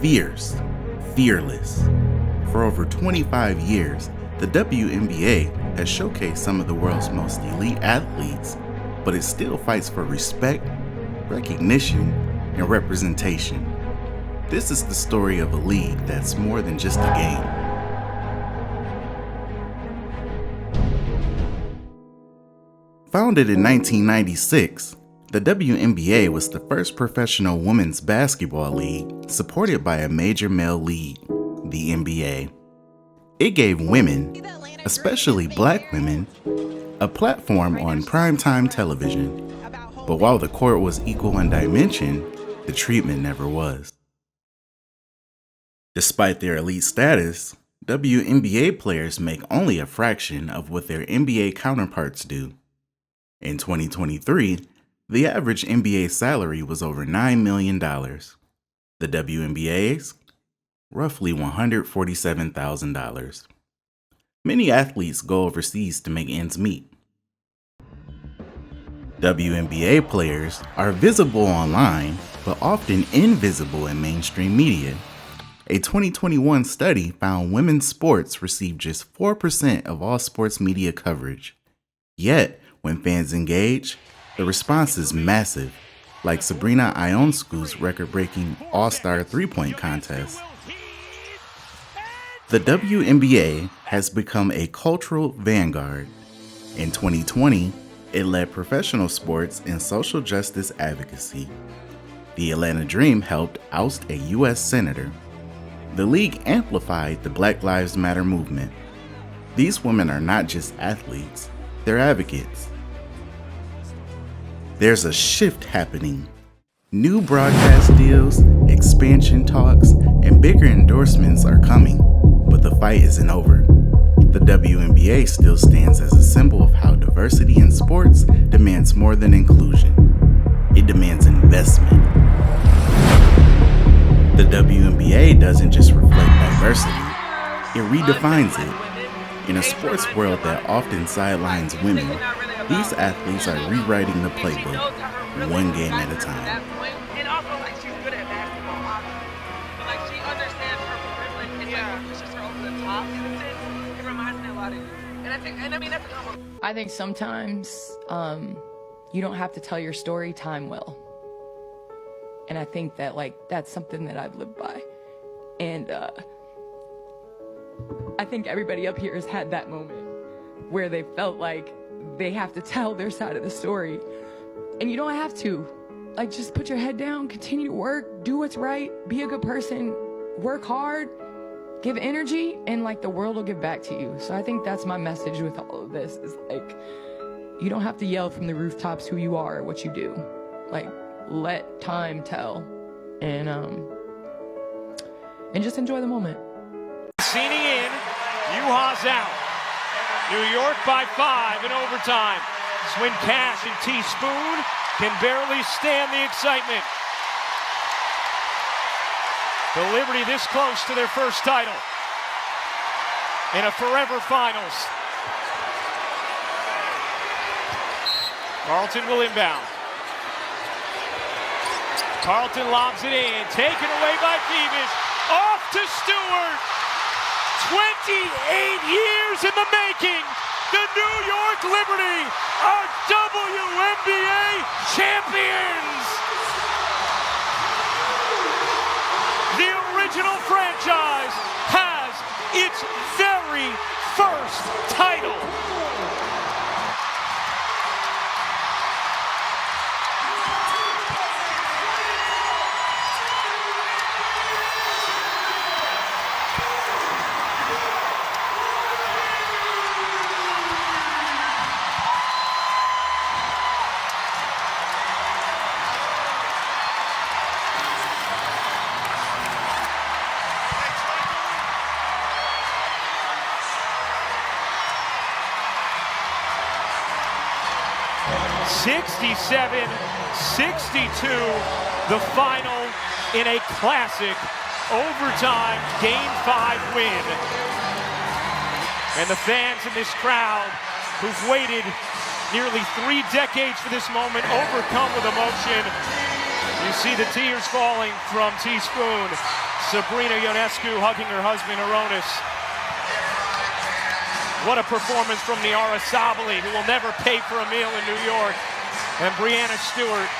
Fierce, fearless. For over 25 years, the WNBA has showcased some of the world's most elite athletes, but it still fights for respect, recognition, and representation. This is the story of a league that's more than just a game. Founded in 1996, the WNBA was the first professional women's basketball league supported by a major male league, the NBA. It gave women, especially black women, a platform on primetime television. But while the court was equal in dimension, the treatment never was. Despite their elite status, WNBA players make only a fraction of what their NBA counterparts do. In 2023, the average NBA salary was over $9 million. The WNBA's, roughly $147,000. Many athletes go overseas to make ends meet. WNBA players are visible online, but often invisible in mainstream media. A 2021 study found women's sports receive just 4% of all sports media coverage. Yet, when fans engage, the response is massive, like Sabrina Ionescu's record-breaking All-Star three-point contest. The WNBA has become a cultural vanguard. In 2020, it led professional sports in social justice advocacy. The Atlanta Dream helped oust a U.S. senator. The league amplified the Black Lives Matter movement. These women are not just athletes, they're advocates. There's a shift happening. New broadcast deals, expansion talks, and bigger endorsements are coming, but the fight isn't over. The WNBA still stands as a symbol of how diversity in sports demands more than inclusion. It demands investment. The WNBA doesn't just reflect diversity, it redefines it. In a sports world that often sidelines women, these athletes are rewriting the playbook, one game at a time. And also, like, she's good at basketball, but like, she understands her privilege and like pushes her over the top. It reminds me a lot of you. And I mean, that's a compliment. I think sometimes you don't have to tell your story, time will. And I think that, like, that's something that I've lived by. And I think everybody up here has had that moment where they felt like they have to tell their side of the story. And you don't have to. Like, just put your head down, continue to work, do what's right, be a good person, work hard, give energy, and, like, the world will give back to you. So I think that's my message with all of this is, like, you don't have to yell from the rooftops who you are or what you do. Like, let time tell, and just enjoy the moment. Cini in, Yuha's out. New York by 5 in overtime. Swin Cash and Teaspoon can barely stand the excitement. The Liberty this close to their first title in a forever finals. Carlton will inbound. Carlton lobs it in, taken away by Phoebus, off to Stewart. 28 years in the making, the New York Liberty are WNBA champions. The original franchise has its very first title. (67-62), the final in a classic overtime Game 5 win. And the fans in this crowd who've waited nearly 3 decades for this moment, overcome with emotion, You see the tears falling from Teaspoon. Sabrina Ionescu hugging her husband Aronis. What a performance from Niara Sabali, who will never pay for a meal in New York. And Breanna Stewart